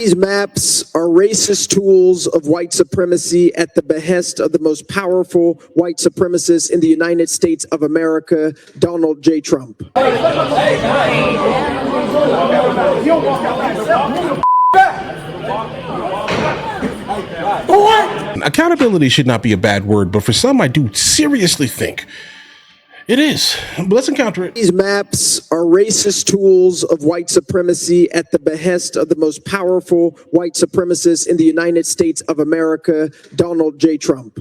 These maps are racist tools of white supremacy at the behest of the most powerful white supremacist in the United States of America, Donald J. Trump. Accountability should not be a bad word, but for some, I do seriously think it is. Let's encounter it. These maps are racist tools of white supremacy at the behest of the most powerful white supremacist in the United States of America, Donald J. Trump.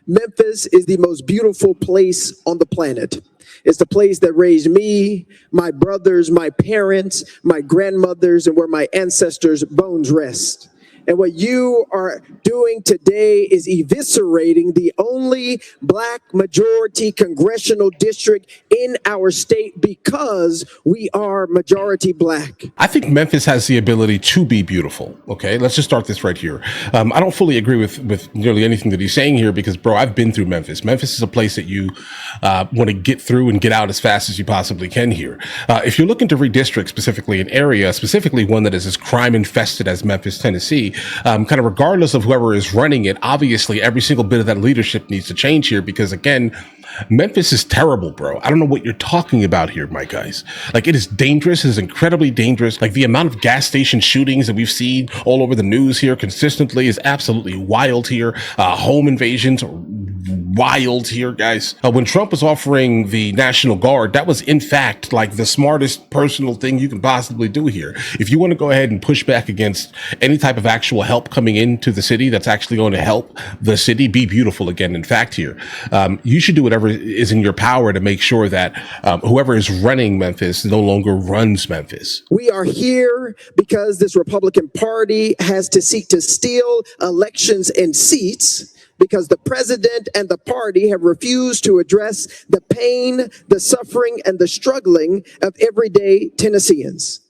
Memphis is the most beautiful place on the planet. It's the place that raised me, my brothers, my parents, my grandmothers, and where my ancestors' bones rest. And what you are doing today is eviscerating the only black majority congressional district in our state because we are majority black. I think Memphis has the ability to be beautiful. Okay, let's just start this right here. I don't fully agree with nearly anything that he's saying here because, bro, I've been through Memphis. Memphis is a place that you want to get through and get out as fast as you possibly can here. If you're looking to redistrict specifically an area, specifically one that is as crime infested as Memphis, Tennessee, kind of regardless of whoever is running it, obviously every single bit of that leadership needs to change here because, again, Memphis is terrible, bro. I don't know what you're talking about here, my guys. Like, it is dangerous. It is incredibly dangerous. Like, the amount of gas station shootings that we've seen all over the news here consistently is absolutely wild here. Home invasions wild here, guys. When Trump was offering the National Guard, that was in fact like the smartest personal thing you can possibly do here. If you want to go ahead and push back against any type of actual help coming into the city that's actually going to help the city be beautiful again, in fact here, you should do whatever is in your power to make sure that whoever is running Memphis no longer runs Memphis. We are here because this Republican Party has to seek to steal elections and seats because the president and the party have refused to address the pain, the suffering, and the struggling of everyday Tennesseans.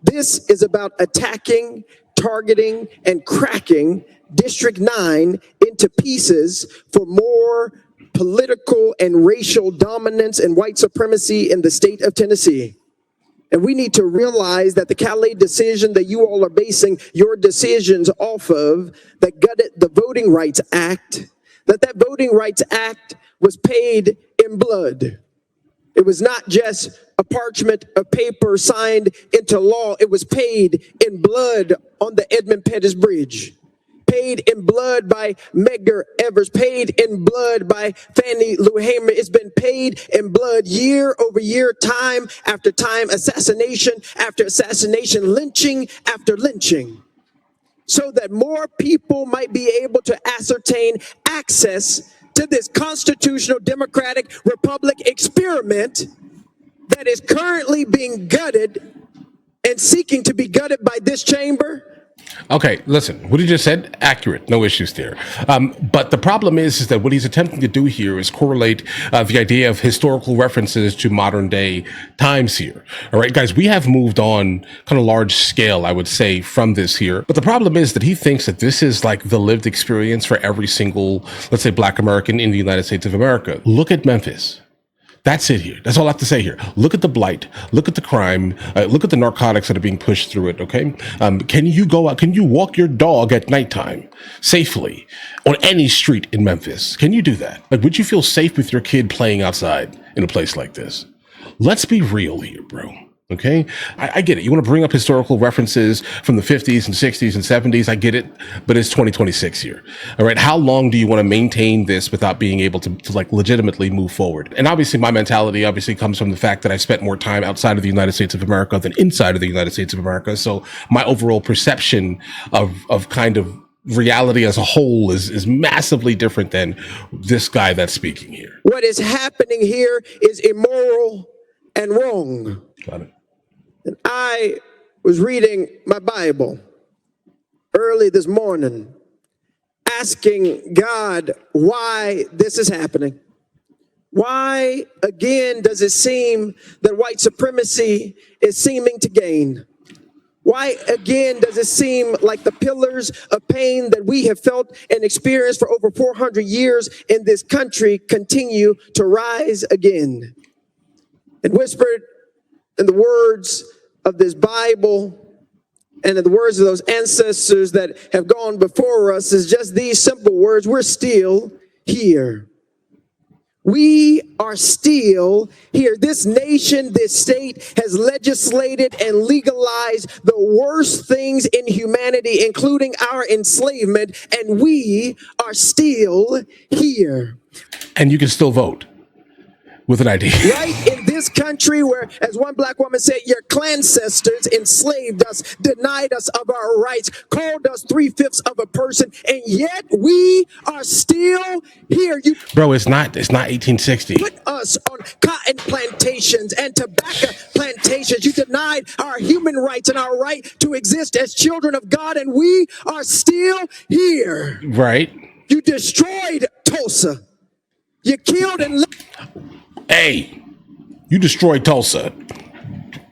This is about attacking, targeting, and cracking District 9 into pieces for more political and racial dominance and white supremacy in the state of Tennessee. And we need to realize that the Calais decision that you all are basing your decisions off of, that gutted the Voting Rights Act, that Voting Rights Act was paid in blood. It was not just a parchment of paper signed into law. It was paid in blood on the Edmund Pettus Bridge. Paid in blood by Medgar Evers, paid in blood by Fannie Lou Hamer. It's been paid in blood year over year, time after time, assassination after assassination, lynching after lynching, so that more people might be able to ascertain access to this constitutional democratic republic experiment that is currently being gutted and seeking to be gutted by this chamber. Okay, listen, what he just said, accurate, no issues there. But the problem is that what he's attempting to do here is correlate the idea of historical references to modern day times here. All right, guys, we have moved on kind of large scale, I would say, from this here. But the problem is that he thinks that this is like the lived experience for every single, let's say, Black American in the United States of America. Look at Memphis. That's it here. That's all I have to say here. Look at the blight. Look at the crime. Look at the narcotics that are being pushed through it. Okay. Can you go out? Can you walk your dog at nighttime safely on any street in Memphis? Can you do that? Like, would you feel safe with your kid playing outside in a place like this? Let's be real here, bro. Okay. I get it. You want to bring up historical references from the 50s and 60s and 70s. I get it. But it's 2026 here. All right. How long do you want to maintain this without being able to like legitimately move forward? And obviously my mentality obviously comes from the fact that I spent more time outside of the United States of America than inside of the United States of America. So my overall perception of kind of reality as a whole is massively different than this guy that's speaking here. What is happening here is immoral and wrong. Got it. And I was reading my Bible early this morning, asking God why this is happening. Why, again, does it seem that white supremacy is seeming to gain? Why, again, does it seem like the pillars of pain that we have felt and experienced for over 400 years in this country continue to rise again? And whispered in the words of this Bible And in the words of those ancestors that have gone before us is just these simple words: we're still here. We are still here. This nation, this state has legislated and legalized the worst things in humanity, including our enslavement, and we are still here. And you can still vote with an ID. Right in this country where, as one black woman said, your ancestors enslaved us, denied us of our rights, called us 3/5 of a person, and yet we are still here. You Bro, it's not 1860. put us on cotton plantations and tobacco plantations. You denied our human rights and our right to exist as children of God, and we are still here. Right. You destroyed Tulsa. You killed and Hey, you destroyed Tulsa.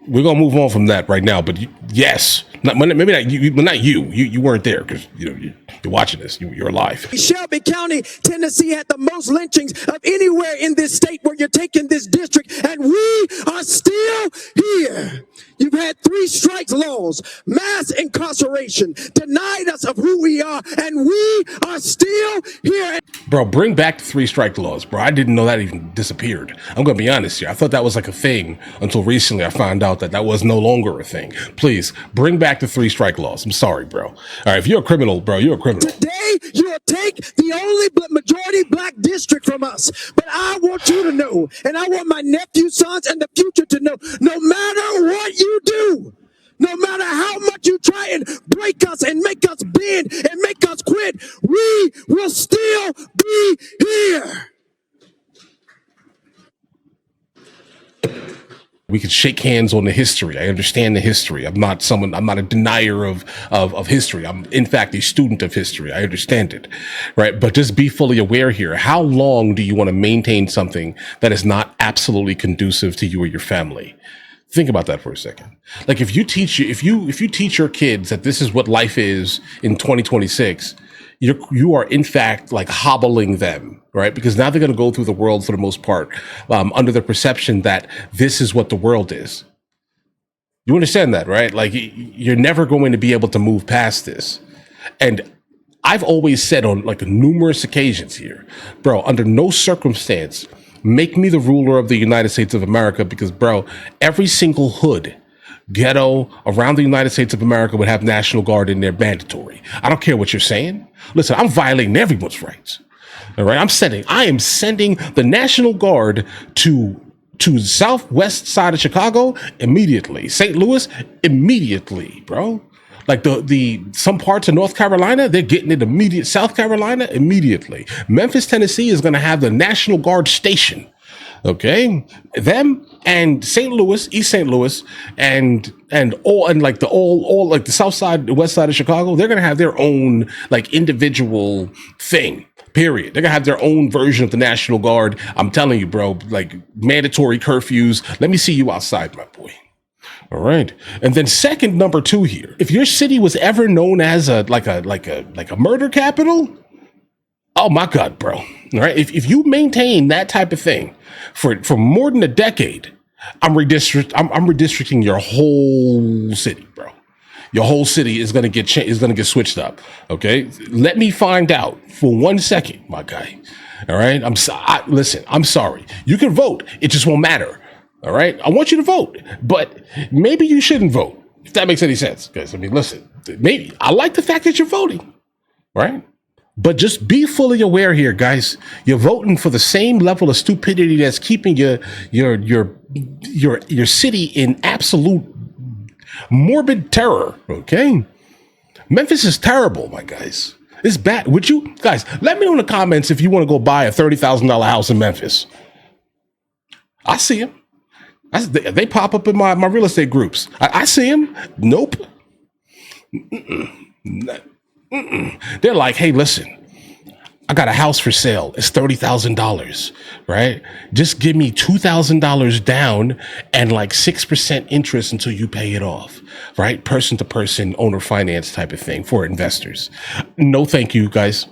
We're gonna move on from that right now. But yes, maybe not you. Not you. You weren't there because you're watching this. You're alive. Shelby County, Tennessee had the most lynchings of anywhere in this state where you're taking this district, and we are still here. You've had 3 strikes laws, mass incarceration, denied us of who we are, and we are still here. Bro, bring back the 3 strike laws, bro. I didn't know that even disappeared. I'm gonna be honest here. I thought that was like a thing until recently. I found out that was no longer a thing. Please bring back the 3 strike laws. I'm sorry, bro. All right, if you're a criminal, bro, you're a criminal. Today, you'll take the only majority black district from us. But I want you to know, and I want my nephew, sons, and the future to know, no matter what you do, no matter how much you try and break us and make us bend and make us quit, we will still be here. We could shake hands on the history. I understand the history. I'm not a denier of history. I'm in fact a student of history. I understand it. Right. But just be fully aware here. How long do you want to maintain something that is not absolutely conducive to you or your family? Think about that for a second. Like if you teach your kids that this is what life is in 2026, you are in fact like hobbling them, right? Because now they're going to go through the world for the most part under the perception that this is what the world is. You understand that, right? Like you're never going to be able to move past this. And I've always said on like numerous occasions here, bro, under no circumstance, make me the ruler of the United States of America, because, bro, every single hood, ghetto around the United States of America would have National Guard in there mandatory. I don't care what you're saying. Listen, I'm violating everyone's rights. All right. I am sending the National Guard to southwest side of Chicago immediately. St. Louis immediately, bro. Like some parts of North Carolina, they're getting it immediate. South Carolina immediately. Memphis, Tennessee is going to have the National Guard station. Okay, them and St. Louis, East St. Louis, and like the South side, the West side of Chicago, they're going to have their own like individual thing. Period. They're gonna have their own version of the National Guard. I'm telling you, bro. Like mandatory curfews. Let me see you outside, my boy. All right. And then second, number 2 here. If your city was ever known as a murder capital, oh my God, bro. All right. If you maintain that type of thing for more than a decade, I'm redistricting your whole city, bro. Your whole city is gonna get switched up. Okay. Let me find out for 1 second, my guy. All right. Listen, I'm sorry. You can vote. It just won't matter. All right. I want you to vote, but maybe you shouldn't vote, if that makes any sense. Because I mean, listen, maybe I like the fact that you're voting, right? But just be fully aware here, guys. You're voting for the same level of stupidity that's keeping your city in absolute morbid terror. Okay. Memphis is terrible, my guys. It's bad. Would you guys let me know in the comments if you want to go buy a $30,000 house in Memphis? I see them. They pop up in my real estate groups. I see them. Nope. They're like, hey, listen, I got a house for sale. It's $30,000, right? Just give me $2,000 down and like 6% interest until you pay it off, right? Person to person owner finance type of thing for investors. No, thank you, guys.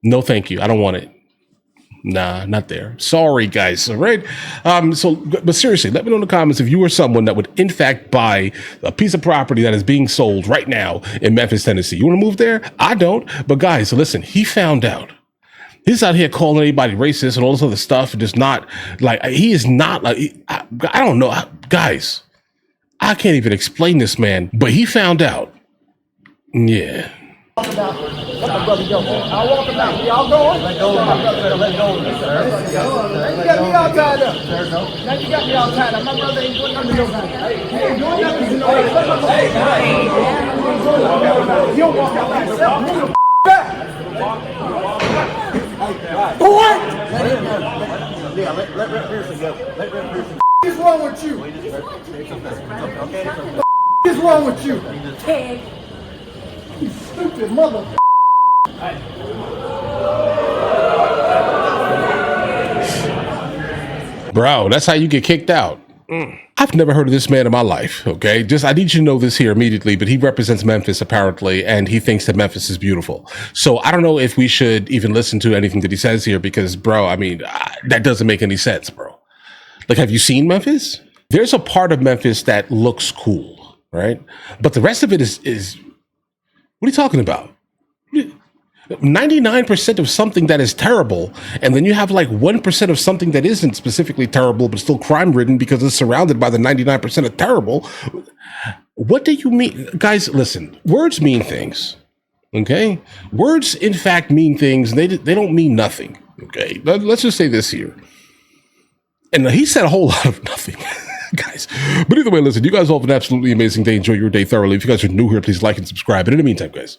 No, thank you. I don't want it. Nah, not there. Sorry, guys. All right. But seriously, let me know in the comments if you are someone that would, in fact, buy a piece of property that is being sold right now in Memphis, Tennessee. You want to move there? I don't. But guys, listen, he found out. He's out here calling anybody racist and all this other stuff, and just not like, he is not like, I don't know. Guys, I can't even explain this man, but he found out. Yeah. Let my brother go. I'll walk him out. Y'all going? Let go. Let go. You got me all tied up. Now you got me all tied up. My brother ain't doing nothing to nobody. He ain't doing nothing to nobody. You don't walk out by yourself. Move the back. Boy! Yeah, let Pearson go. Let Pearson go. What is wrong with you? What is wrong with you? You stupid mother. Bro, that's how you get kicked out. I've never heard of this man in my life, okay? I need you to know this here immediately, but he represents Memphis apparently, and he thinks that Memphis is beautiful. So I don't know if we should even listen to anything that he says here because, bro, I mean, that doesn't make any sense, bro. Like, have you seen Memphis? There's a part of Memphis that looks cool, right? But the rest of it is what are you talking about? 99% of something that is terrible, and then you have like 1% of something that isn't specifically terrible, but still crime-ridden because it's surrounded by the 99% of terrible. What do you mean? Guys, listen, words mean things, okay? Words, in fact, mean things. They don't mean nothing, okay? Let's just say this here. And he said a whole lot of nothing. Guys, but either way, listen, you guys all have an absolutely amazing day. Enjoy your day thoroughly. If you guys are new here, please like and subscribe. And in the meantime, guys,